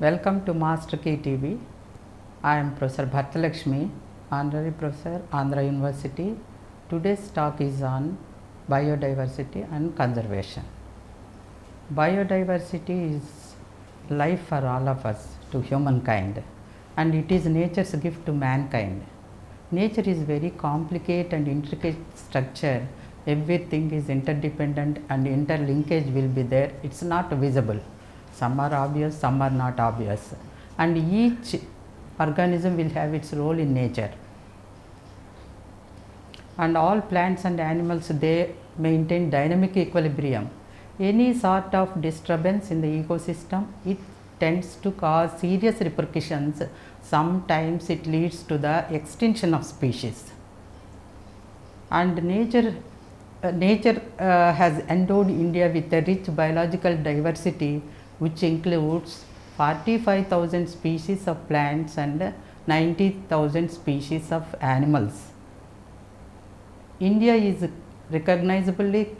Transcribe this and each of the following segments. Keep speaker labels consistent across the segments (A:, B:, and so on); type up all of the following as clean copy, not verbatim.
A: Welcome to Masterkeytv. I am Professor Bharatha Lakshmi, Honorary Professor, Andhra University. Today's talk is on biodiversity and conservation. Biodiversity is life for all of us, to humankind, and it is nature's gift to mankind. Nature is very complicated and intricate structure. Everything is interdependent and interlinkage will be there. It's not visible. Some are obvious, some are not obvious, and each organism will have its role in nature. And all plants and animals, they maintain dynamic equilibrium. Any sort of disturbance in the ecosystem, it tends to cause serious repercussions. Sometimes it leads to the extinction of species. And nature has endowed India with a rich biological diversity, which includes 45,000 species of plants and 90,000 species of animals. India is recognizably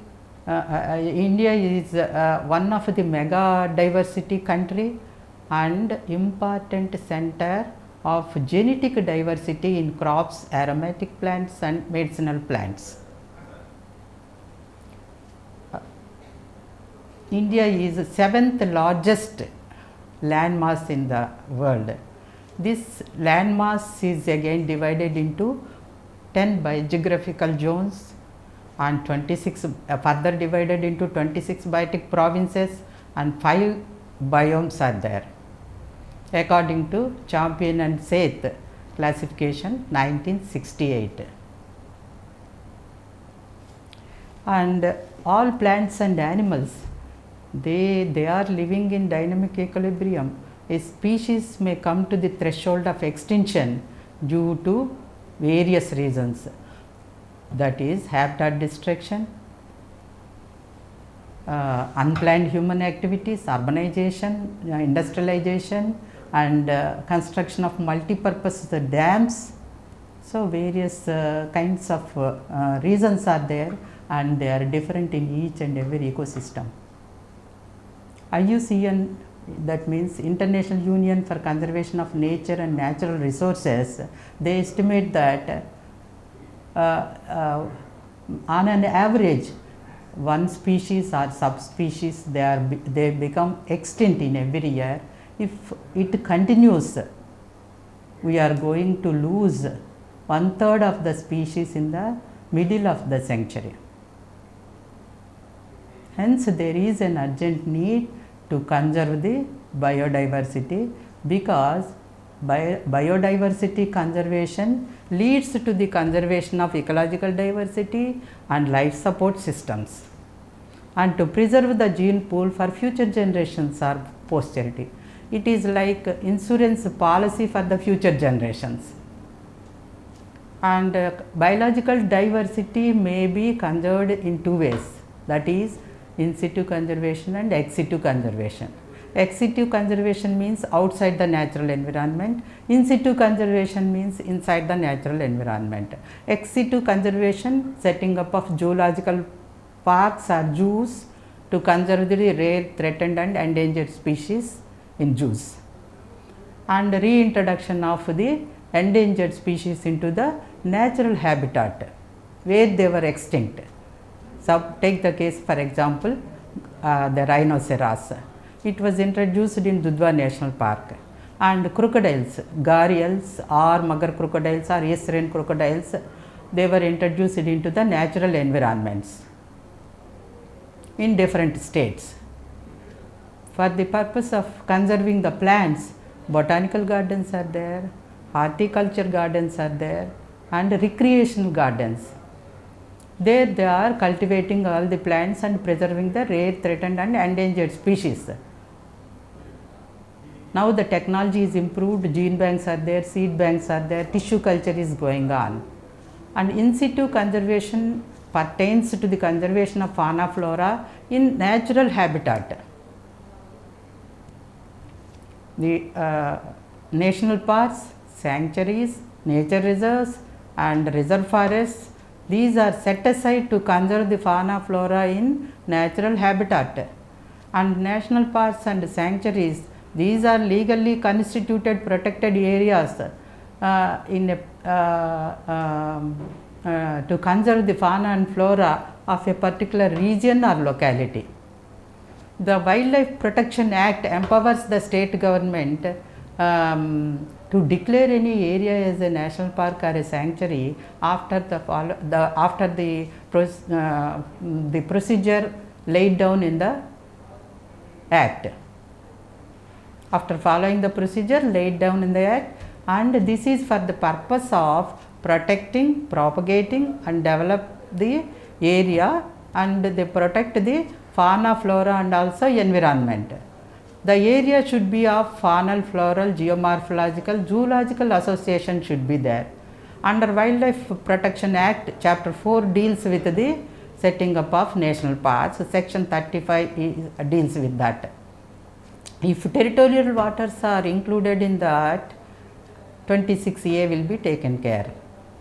A: India is one of the mega diversity country and important center of genetic diversity in crops, aromatic plants and medicinal plants. India is the 7th largest landmass in the world. This landmass is again divided into 10 geographical zones and 26 further divided into 26 biotic provinces, and 5 biomes are there according to Champion and Seth classification 1968. And all plants and animals, they are living in dynamic equilibrium. A species may come to the threshold of extinction due to various reasons, that is habitat destruction, unplanned human activities, urbanization, industrialization, and construction of multi-purpose dams. So various kinds of reasons are there, and they are different in each and every ecosystem. IUCN, that means International Union for Conservation of Nature and Natural Resources, they estimate that on an average one species or subspecies they become extinct in every year. If it continues, we are going to lose 1/3 of the species in the middle of the century. Hence there is an urgent need to conserve the biodiversity, because biodiversity conservation leads to the conservation of ecological diversity and life support systems, and to preserve the gene pool for future generations or posterity. It is like insurance policy for the future generations. And biological diversity may be conserved in 2 ways, that is in situ conservation and ex situ conservation. Ex situ conservation means outside the natural environment, in situ conservation means inside the natural environment. Ex situ conservation, setting up of zoological parks or zoos to conserve the rare, threatened and endangered species in zoos, and reintroduction of the endangered species into the natural habitat where they were extinct. So, take the case for example the rhinoceros. It was introduced in Dudhwa National Park, and crocodiles, gharials or mugger crocodiles or estuarine crocodiles, they were introduced into the natural environments in different states. For the purpose of conserving the plants, botanical gardens are there, horticulture gardens are there, and recreational gardens. There they are cultivating all the plants and preserving the rare, threatened and endangered species. Now the technology is improved, gene banks are there, seed banks are there, tissue culture is going on. And in situ conservation pertains to the conservation of fauna flora in natural habitat. The national parks, sanctuaries, nature reserves and reserve forests, these are set aside to conserve the fauna flora in natural habitat. And national parks and sanctuaries, These are legally constituted protected areas to conserve the fauna and flora of a particular region or locality. The Wildlife Protection Act empowers the state government to declare any area as a national park or a sanctuary after the procedure laid down in the Act. After following the procedure laid down in the Act, and this is for the purpose of protecting, propagating and develop the area, and they protect the fauna, flora and also environment. The area should be of faunal, floral, geomorphological, zoological association should be there. Under Wildlife Protection Act, Chapter 4 deals with the setting up of national parks. Section 35 deals with that. If territorial waters are included in that, 26A will be taken care,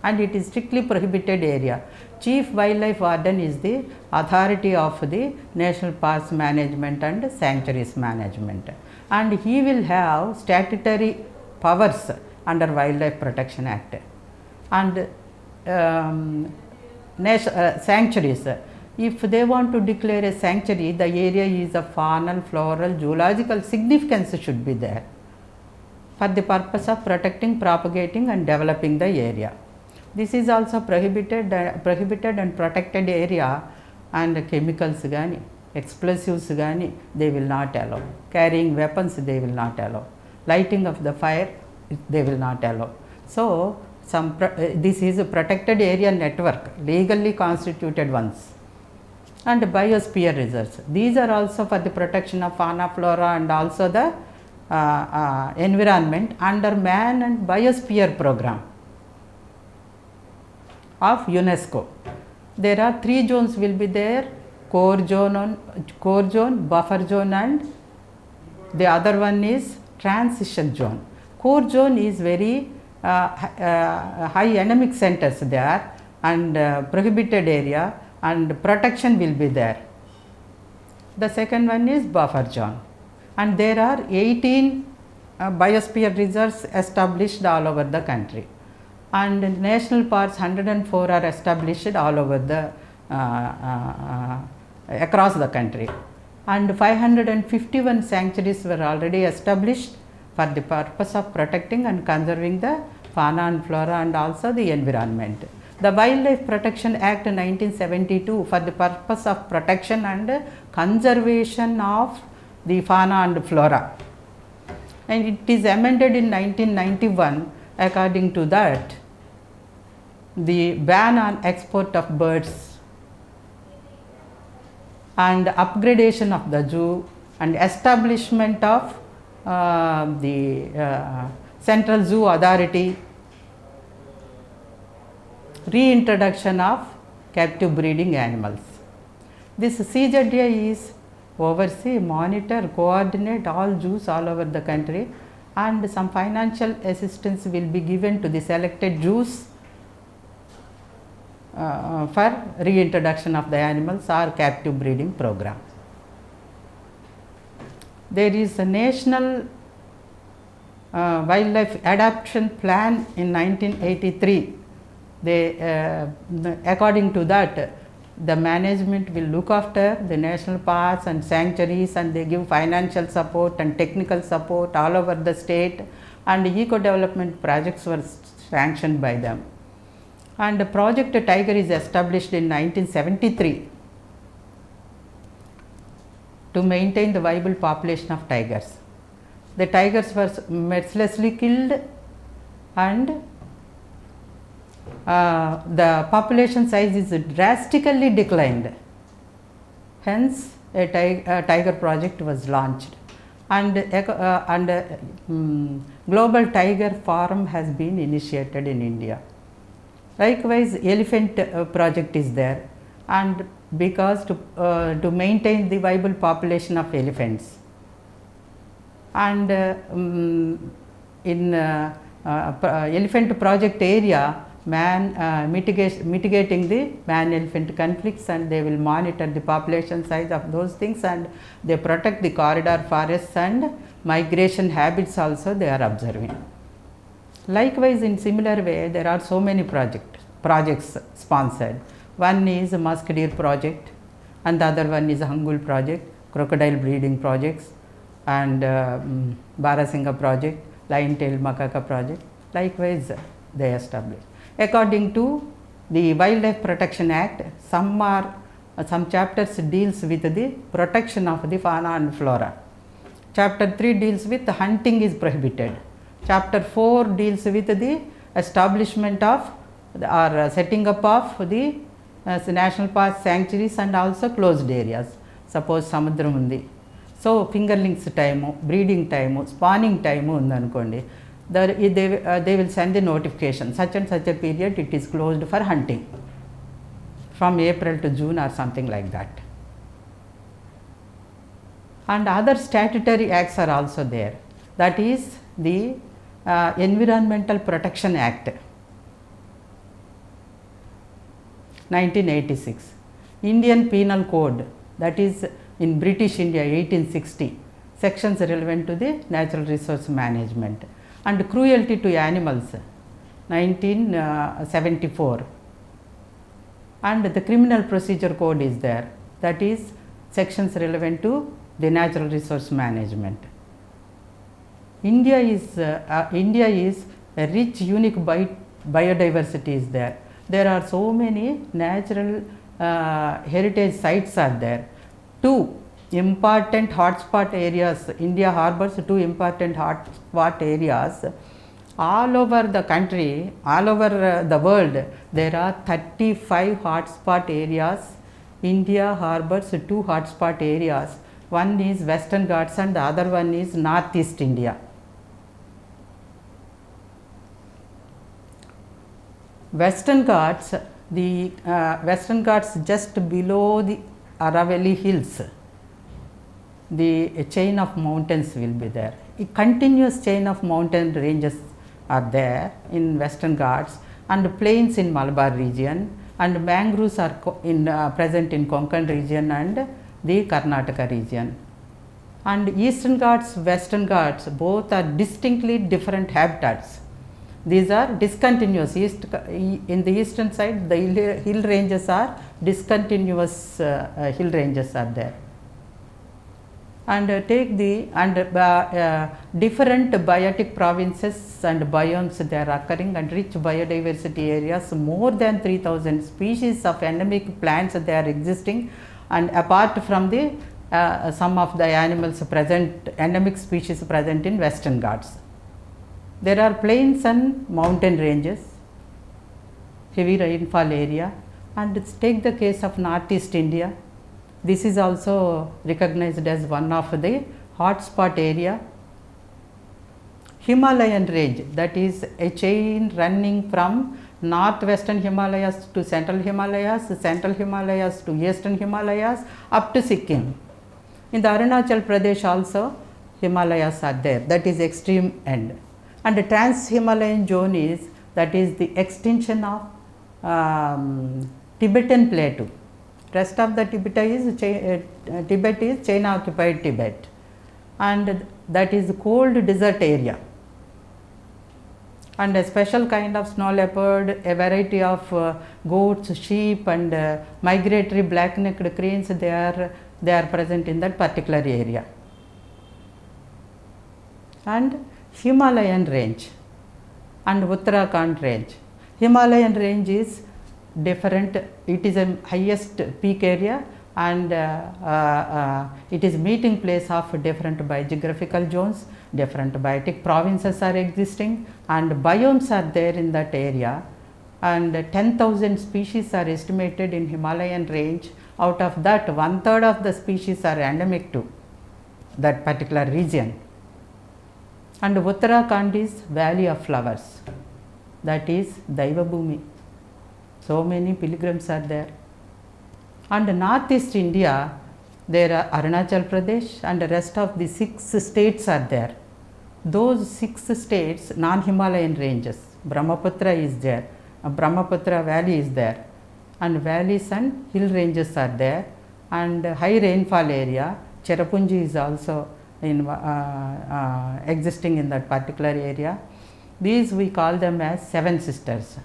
A: and it is strictly prohibited area. Chief Wildlife Warden is the authority of the national parks management and sanctuaries management, and he will have statutory powers under Wildlife Protection Act. And sanctuaries, if they want to declare a sanctuary, the area is of faunal, floral, zoological significance should be there for the purpose of protecting, propagating and developing the area. This is also prohibited and protected area, and chemicals gani, explosives gani, they will not allow. Carrying weapons, they will not allow. Lighting of the fire, they will not allow. So this is a protected area network, legally constituted ones. And biosphere reserves, these are also for the protection of fauna, flora and also the environment under Man and Biosphere Program of UNESCO. There are 3 zones will be there: core zone, buffer zone, and the other one is transition zone. Core zone is very high endemic centers there, and prohibited area, and protection will be there. The second one is buffer zone, and there are 18 biosphere reserves established all over the country, and national parks 104 are established all over the across the country, and 551 sanctuaries were already established for the purpose of protecting and conserving the fauna and flora and also the environment. The Wildlife Protection Act 1972 for the purpose of protection and conservation of the fauna and flora, and it is amended in 1991. According to that, the ban on export of birds and upgradation of the zoo and establishment of the Central Zoo Authority, reintroduction of captive breeding animals. This CZA is oversee, monitor, coordinate all zoos all over the country, and some financial assistance will be given to the selected zoos for reintroduction of the animals or captive breeding program. There is a National Wildlife Adaptation Plan in 1983. According to that, the management will look after the national parks and sanctuaries, and they give financial support and technical support all over the state, and eco development projects were sanctioned by them. And Project Tiger is established in 1973 to maintain the viable population of tigers. The tigers were mercilessly killed, and the population size is drastically declined. Hence, a tiger project was launched, and Global Tiger Forum has been initiated in India. Likewise, elephant project is there, and because to maintain the viable population of elephants, and in elephant project area, mitigating the man-elephant conflicts, and they will monitor the population size of those things, and they protect the corridor forests and migration habits also they are observing. Likewise, in similar way, there are so many projects sponsored. One is Musk Deer project, and the other one is Hangul project, crocodile breeding projects, and Barasinga project, lion-tailed macaca project. Likewise, they established. According to the Wildlife Protection Act, some chapters deals with the protection of the fauna and flora. Chapter 3 deals with hunting is prohibited. Chapter 4 deals with the establishment of or setting up of the national park sanctuaries and also closed areas. Suppose samudram undi, so fingerlings time, breeding time, spawning time undanukondi, they will send the notification, such and such a period it is closed for hunting, from April to June or something like that. And other statutory acts are also there, that is the Environmental Protection Act 1986, Indian Penal Code, that is in British India 1860, sections relevant to the natural resource management, and cruelty to animals 1974, and the Criminal Procedure Code is there, that is sections relevant to the natural resource management. India is a rich, unique biodiversity is there. There are so many natural heritage sites are there. 2 important hotspot areas, India harbors 2 important hotspot areas. All over the country, all over the world, there are 35 hotspot areas. India harbors 2 hotspot areas. One is Western Ghats and the other one is Northeast India. Western Ghats, the Western Ghats just below the Aravalli Hills, the chain of mountains will be there. A continuous chain of mountain ranges are there in Western Ghats, and plains in Malabar region, and mangroves are present in Konkan region and the Karnataka region. And Eastern Ghats, Western Ghats, both are distinctly different habitats. These are discontinuous. In the eastern side, the hill ranges are discontinuous hill ranges are there. And take the different biotic provinces and biomes they are occurring, and rich biodiversity areas, more than 3000 species of endemic plants they are existing, and apart from the some of the animals present, endemic species present in Western Ghats. There are plains and mountain ranges, heavy rainfall area, and take the case of Northeast India. This is also recognized as one of the hotspot area. Himalayan Range, that is a chain running from northwestern Himalayas to central Himalayas to eastern Himalayas up to Sikkim. In the Arunachal Pradesh also Himalayas are there, that is extreme end. And the Trans-Himalayan zone is, that is the extension of Tibetan Plateau. Rest of the Tibet is China occupied Tibet, and that is cold desert area. And a special kind of snow leopard, a variety of goats, sheep, and migratory black-necked cranes, they are present in that particular area. And Himalayan Range and Uttarakhand Range. Himalayan Range is different, it is a highest peak area, and it is meeting place of different biogeographical zones, different biotic provinces are existing, and biomes are there in that area, and 10,000 species are estimated in Himalayan Range. Out of that, 1/3 of the species are endemic to that particular region. And Uttarakhand is Valley of Flowers, that is Daiva Bhumi. So many pilgrims are there. And Northeast India, there are Arunachal Pradesh, and the rest of the 6 states are there. Those 6 states, non-Himalayan ranges, Brahmaputra is there, Brahmaputra valley is there, and valleys and hill ranges are there, and high rainfall area. Cherrapunji is also existing in that particular area. These we call them as seven sisters: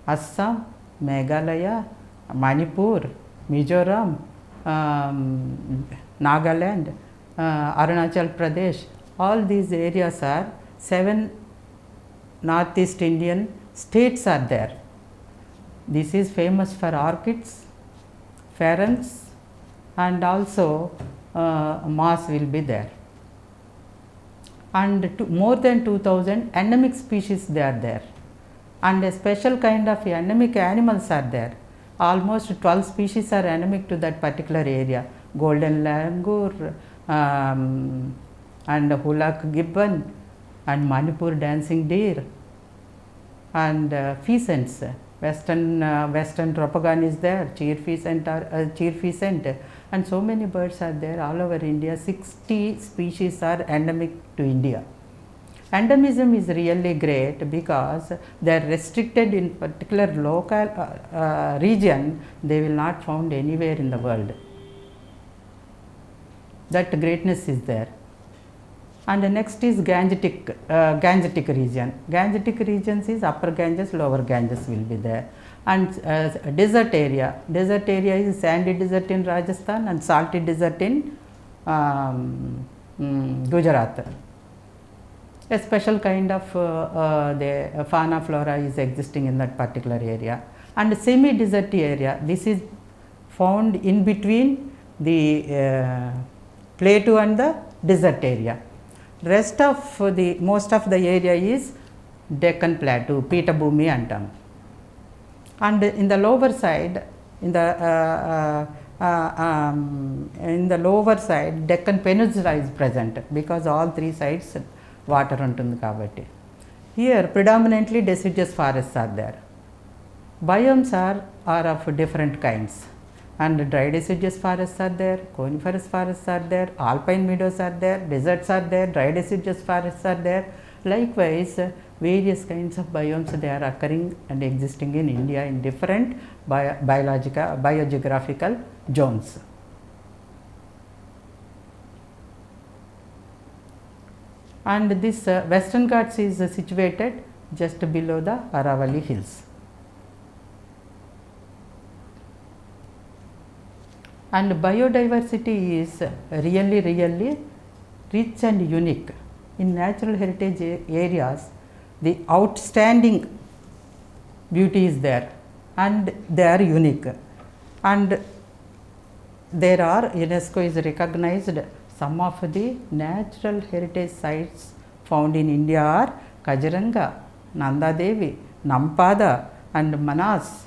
A: Assam, Meghalaya, Manipur, Mizoram, Nagaland, Arunachal Pradesh. All these areas are seven Northeast Indian states are there. This is famous for orchids, ferns, and also moss will be there. And more than 2000 endemic species they are there, and a special kind of endemic animals are there. Almost 12 species are endemic to that particular area: golden langur, and hulak gibbon, and Manipur dancing deer, and pheasants. Western tropogon is there, cheer pheasant, and so many birds are there all over India. 60 species are endemic to India. Endemism is really great because they are restricted in particular local region. They will not found anywhere in the world. That greatness is there. And the next is Gangetic region. Gangetic regions is Upper Ganges, Lower Ganges will be there. And desert area is sandy desert in Rajasthan and salty desert in Gujarat. A special kind of the fauna flora is existing in that particular area. And semi-desert area, this is found in between the plateau and the desert area. Rest of the most of the area is Deccan Plateau, Peetabhumi antam. And in the lower side, in the lower side, Deccan Peninsula is present because all three sides water untundi kabatti. Here predominantly deciduous forests are there. Biomes are of different kinds, and dry deciduous forests are there, coniferous forests are there, alpine meadows are there, deserts are there, dry deciduous forests are there. Likewise, various kinds of biomes they are occurring and existing in India in different biogeographical zones. And this Western Ghats is situated just below the Aravalli hills. And biodiversity is really rich and unique. In natural heritage areas, the outstanding beauty is there and they are unique. And there are, UNESCO is recognized, some of the natural heritage sites found in India are Kaziranga, Nanda Devi, Nampada and Manas,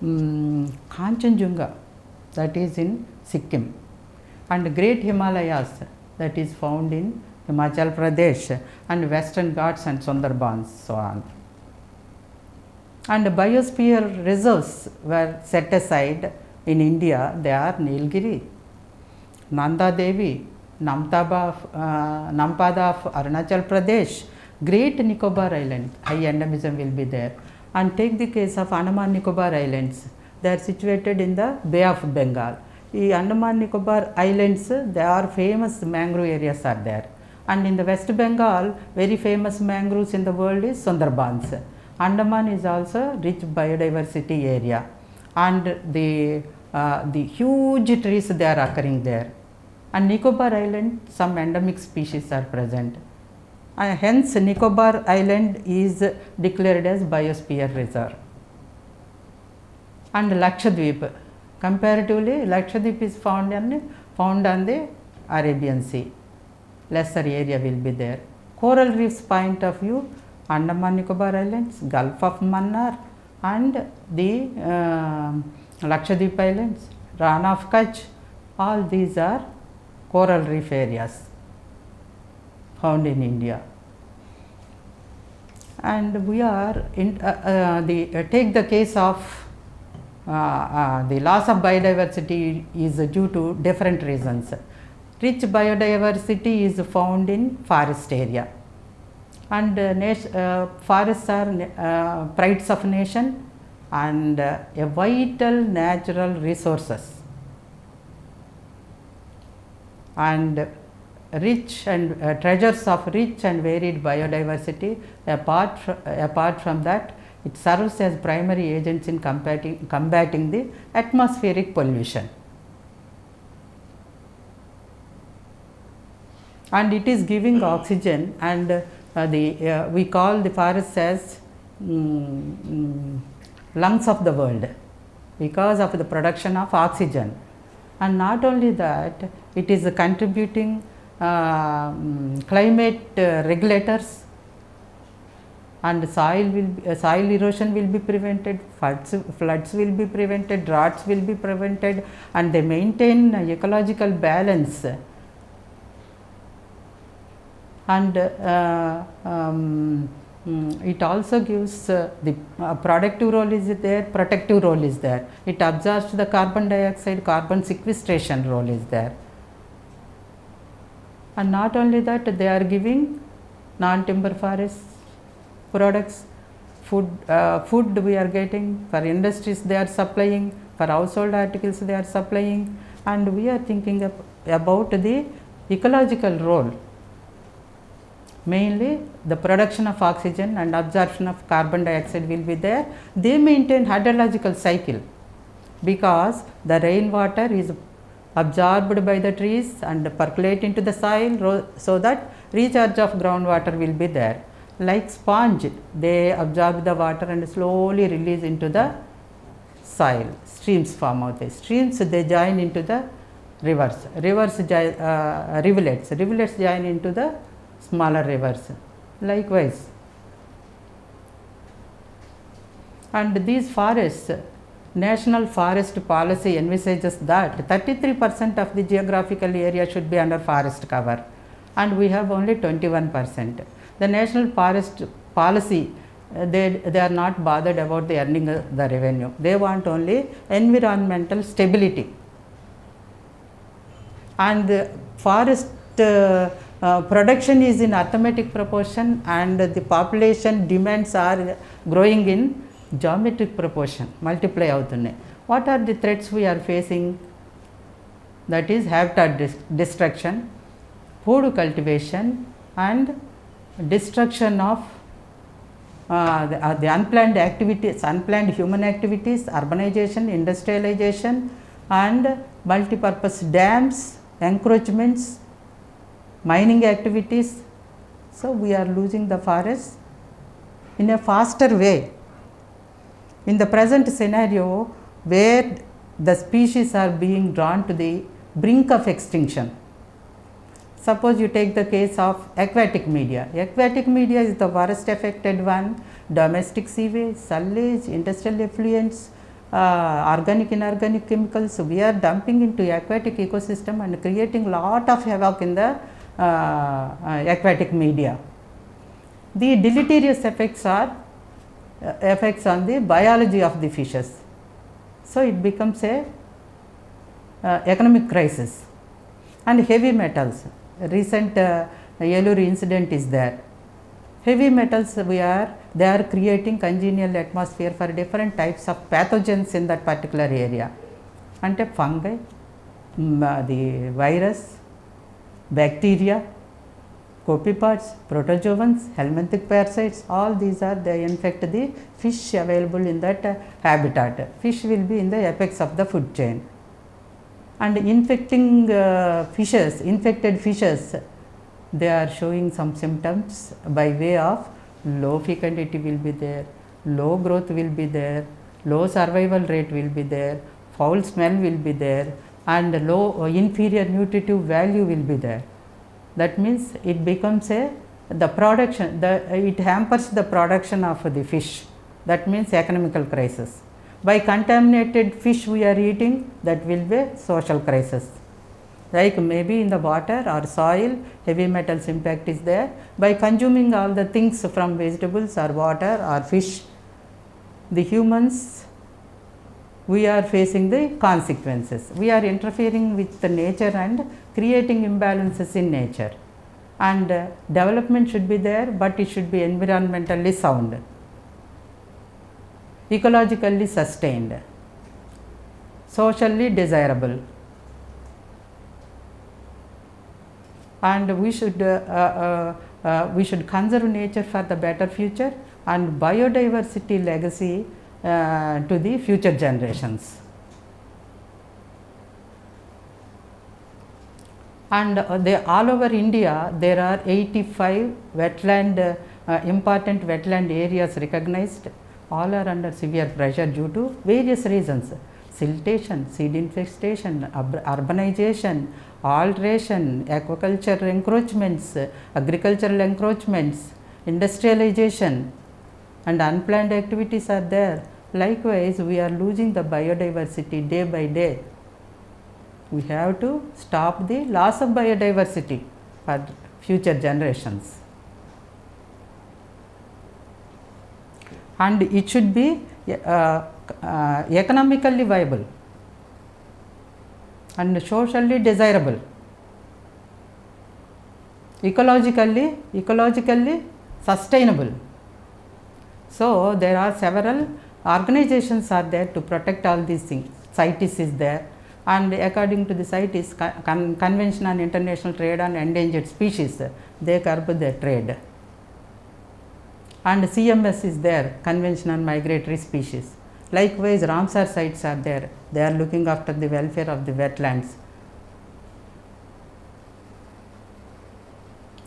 A: Kanchenjunga, that is in Sikkim, and Great Himalayas, that is found in Himachal Pradesh, and Western Ghats and Sundarbans, so on. And biosphere reserves were set aside in India. They are Nilgiri, Nanda Devi, Nampada of Arunachal Pradesh, Great Nicobar Island, high endemism will be there. And take the case of Andaman Nicobar Islands, they are situated in the Bay of Bengal. The Andaman Nicobar Islands, there are famous mangrove areas are there. And in the West Bengal, very famous mangroves in the world is Sundarbans. Andaman is also rich biodiversity area, and the huge trees they are occurring there. And Nicobar Island, some endemic species are present. Hence, Nicobar Island is declared as biosphere reserve. And Lakshadweep, comparatively, Lakshadweep is found on the Arabian Sea. Lesser area will be there. Coral reefs point of view, Andaman Nicobar Islands, Gulf of Mannar, and the Lakshadweep Islands, Rana of Kutch, all these are coral reef areas found in India. And we are in take the case of the loss of biodiversity is due to different reasons. Rich biodiversity is found in forest area. And forests are prides of nation and a vital natural resources and rich and treasures of rich and varied biodiversity. Apart from that, it serves as primary agents in combating the atmospheric pollution. And it is giving oxygen, and we call the forests as lungs of the world because of the production of oxygen. And not only that, it is contributing climate regulators, and soil erosion will be prevented, floods will be prevented, droughts will be prevented, and they maintain ecological balance. And it also gives the productive role is there, protective role is there. It absorbs the carbon dioxide, carbon sequestration role is there. And not only that, they are giving non-timber forest products, food we are getting, for industries they are supplying, for household articles they are supplying, and we are thinking about the ecological role. Mainly the production of oxygen and absorption of carbon dioxide will be there. They maintain hydrological cycle because the rainwater is absorbed by the trees and percolate into the soil, so that recharge of groundwater will be there. Like sponge, they absorb the water and slowly release into the soil. Streams form out. Streams they join into the rivers. Rivulets join into the smaller rivers. Likewise, and these forests, National Forest Policy envisages that 33% of the geographical area should be under forest cover, and we have only 21%. The National Forest Policy, they are not bothered about the earning the revenue. They want only environmental stability. And the forest production is in arithmetic proportion, and the population demands are growing in geometric proportion, multiply avutunnayi. What are the threats we are facing? That is habitat destruction, food cultivation, and destruction of the unplanned activities, unplanned human activities, urbanization, industrialization, and multipurpose dams, encroachments, mining activities. So we are losing the forests in a faster way. In the present scenario, where the species are being drawn to the brink of extinction. Suppose you take the case of aquatic media. Aquatic media is the worst affected one. Domestic sewage, sullage, industrial effluents, organic, inorganic chemicals. We are dumping into aquatic ecosystem and creating lot of havoc in the aquatic media. The deleterious effects are effects on the biology of the fishes. So it becomes a economic crisis. And heavy metals. Recent Yellow incident is there. Heavy metals they are creating congenial atmosphere for different types of pathogens in that particular area. Ante fungi, the virus, bacteria, copepods, protozoans, helminthic parasites, all these are they infect the fish available in that habitat. Fish will be in the apex of the food chain. And infecting infected fishes, they are showing some symptoms by way of low fecundity will be there, low growth will be there, low survival rate will be there, foul smell will be there, and low inferior nutritive value will be there. That means it becomes it hampers the production of the fish. That means economical crisis. By contaminated fish we are eating, that will be social crisis. Like maybe in the water or soil, heavy metals impact is there. By consuming all the things from vegetables or water or fish, the humans, we are facing the consequences. We are interfering with the nature and creating imbalances in nature. and development should be there, but it should be environmentally sound, ecologically sustained, socially desirable, and we should conserve nature for the better future and biodiversity legacy to the future generations. And all over India there are 85 wetland important wetland areas recognized. All are under severe pressure due to various reasons: siltation, seed infestation, urbanization, alteration, aquaculture encroachments, agricultural encroachments, industrialization, and unplanned activities are there. Likewise, we are losing the biodiversity day by day. We have to stop the loss of biodiversity for future generations. And it should be economically viable and socially desirable, ecologically sustainable. So there are several organizations are there to protect all these things. CITES is there, and according to the CITES, Convention on International Trade on Endangered Species, they curb the trade. And CMS is there, Convention on Migratory Species. Likewise, Ramsar sites are there, they are looking after the welfare of the wetlands.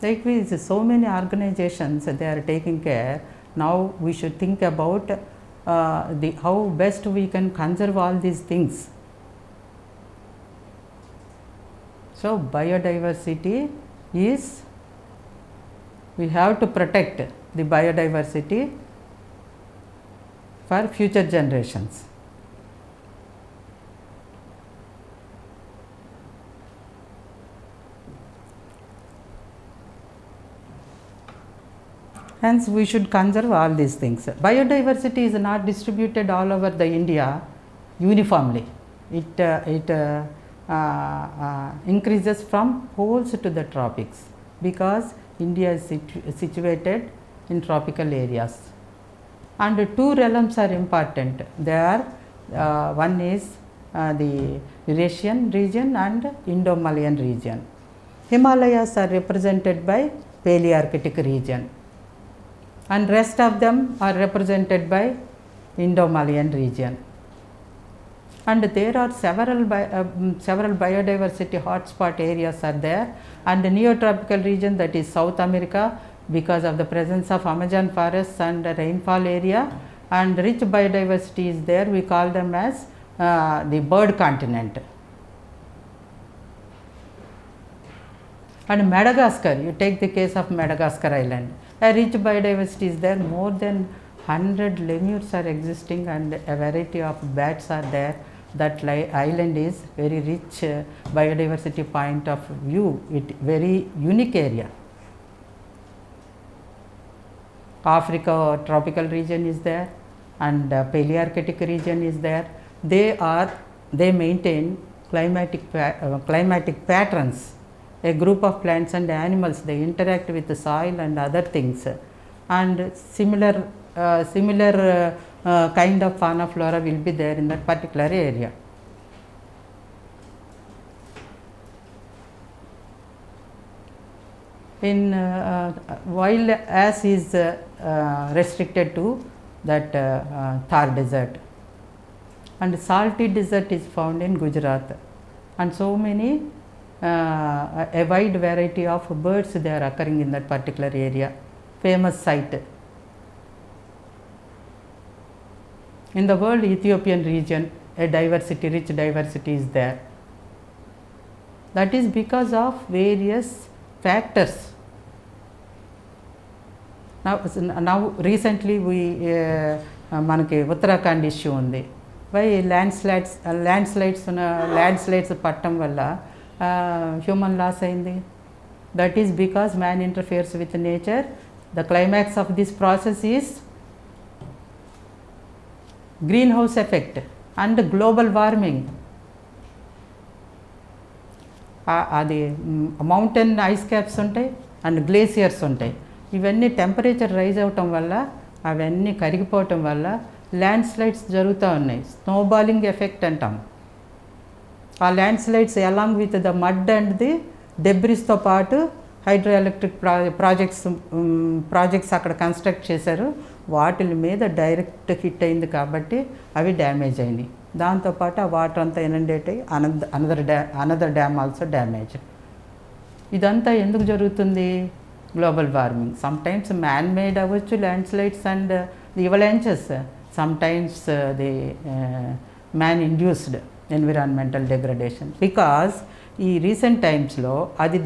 A: Likewise, so many organizations they are taking care. Now we should think about how best we can conserve all these things. So biodiversity is, we have to protect the biodiversity for future generations. Hence, we should conserve all these things. Biodiversity is not distributed all over the India uniformly. It increases from poles to the tropics, because India is situated in tropical areas. And two realms are important. They are one is the Eurasian region and Indo-Malayan region. Himalayas are represented by Palearctic region, and rest of them are represented by Indo-Malayan region. And there are several biodiversity hotspot areas are there, and the neotropical region, that is South America, because of the presence of Amazon forests and rainfall area, and rich biodiversity is there. We call them as the bird continent. And Madagascar, you take the case of Madagascar island, a rich biodiversity is there. More than 100 lemurs are existing, and a variety of bats are there. That island is very rich biodiversity point of view, it very unique area. Africa tropical region is there, and Palearctic region is there. They maintain climatic patterns. A group of plants and animals, they interact with the soil and other things, and similar kind of fauna flora will be there in that particular area. In while ash is restricted to that Thar desert, and salty desert is found in Gujarat, and so many a wide variety of birds they are occurring in that particular area. Famous site in the world, Ethiopian region, a rich diversity is there. That is because of various factors. Now recently we manaki Uttarakhand issue undi. Why landslides pattam valla human loss ayindi. That is because man interferes with nature. The climax of this process is greenhouse effect and global warming. అది mountain ice caps ఉంటాయి, and glaciers ఉంటాయి. ఇవన్నీ temperature rise అవటం వల్ల అవన్నీ కరిగిపోవటం వల్ల land slides జరుగుతూ ఉన్నాయి. స్నోబాలింగ్ ఎఫెక్ట్ అంటాం. ఆ landslides along with the mud and the డెబ్రిస్తో పాటు హైడ్రో ఎలక్ట్రిక్ ప్రాజెక్ట్స్ అక్కడ కన్స్ట్రక్ట్ చేశారు. వాటి మీద డైరెక్ట్ హిట్ అయింది కాబట్టి అవి డ్యామేజ్ అయినాయి. దాంతోపాటు ఆ వాటర్ అంతా ఇనండేట్ అయ్యి అనదర్ డ్యామ్ ఆల్సో డ్యామేజ్. ఇదంతా ఎందుకు జరుగుతుంది? Global warming. Sometimes man made అవ్వచ్చు landslides and avalanches, sometimes the man induced environmental degradation. Because ఈ రీసెంట్ టైమ్స్లో అది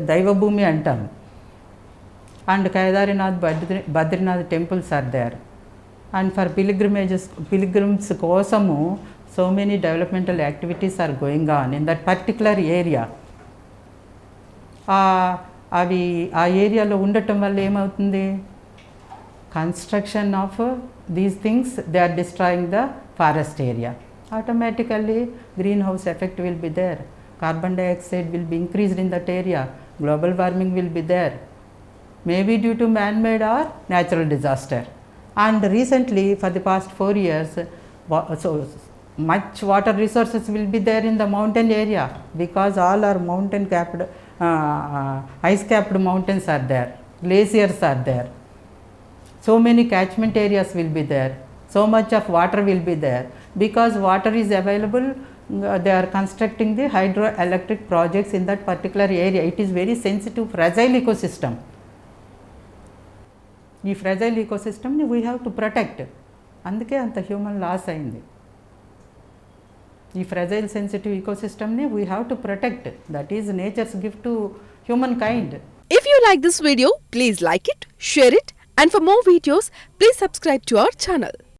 A: దైవభూమి అంటాము. And Kedarnath, Badrinath temples are there. And for pilgrims కోసము so many developmental activities are going on in that particular area. అవి ఆ ఏరియాలో ఉండటం వల్ల ఏమవుతుంది? Construction of these things they are destroying the forest area. Automatically greenhouse effect will be there, carbon dioxide will be increased in that area, global warming will be there, maybe due to man-made or natural disaster. And recently for the past 4 years so much water resources will be there in the mountain area because all are mountain capped ice capped mountains are there, glaciers are there, so many catchment areas will be there, so much of water will be there. Because water is available, they are constructing the hydroelectric projects in that particular area. It is very sensitive, fragile ecosystem. ఈ fragile ఈకోసిస్టమ్ని we have to protect. అందుకే అంత human loss అయింది. ఈ fragile sensitive ఈకోసిస్టమ్ని we have to protect. That is nature's gift to humankind.
B: If you like this video, please like it, share it, and for more videos, please subscribe to our channel.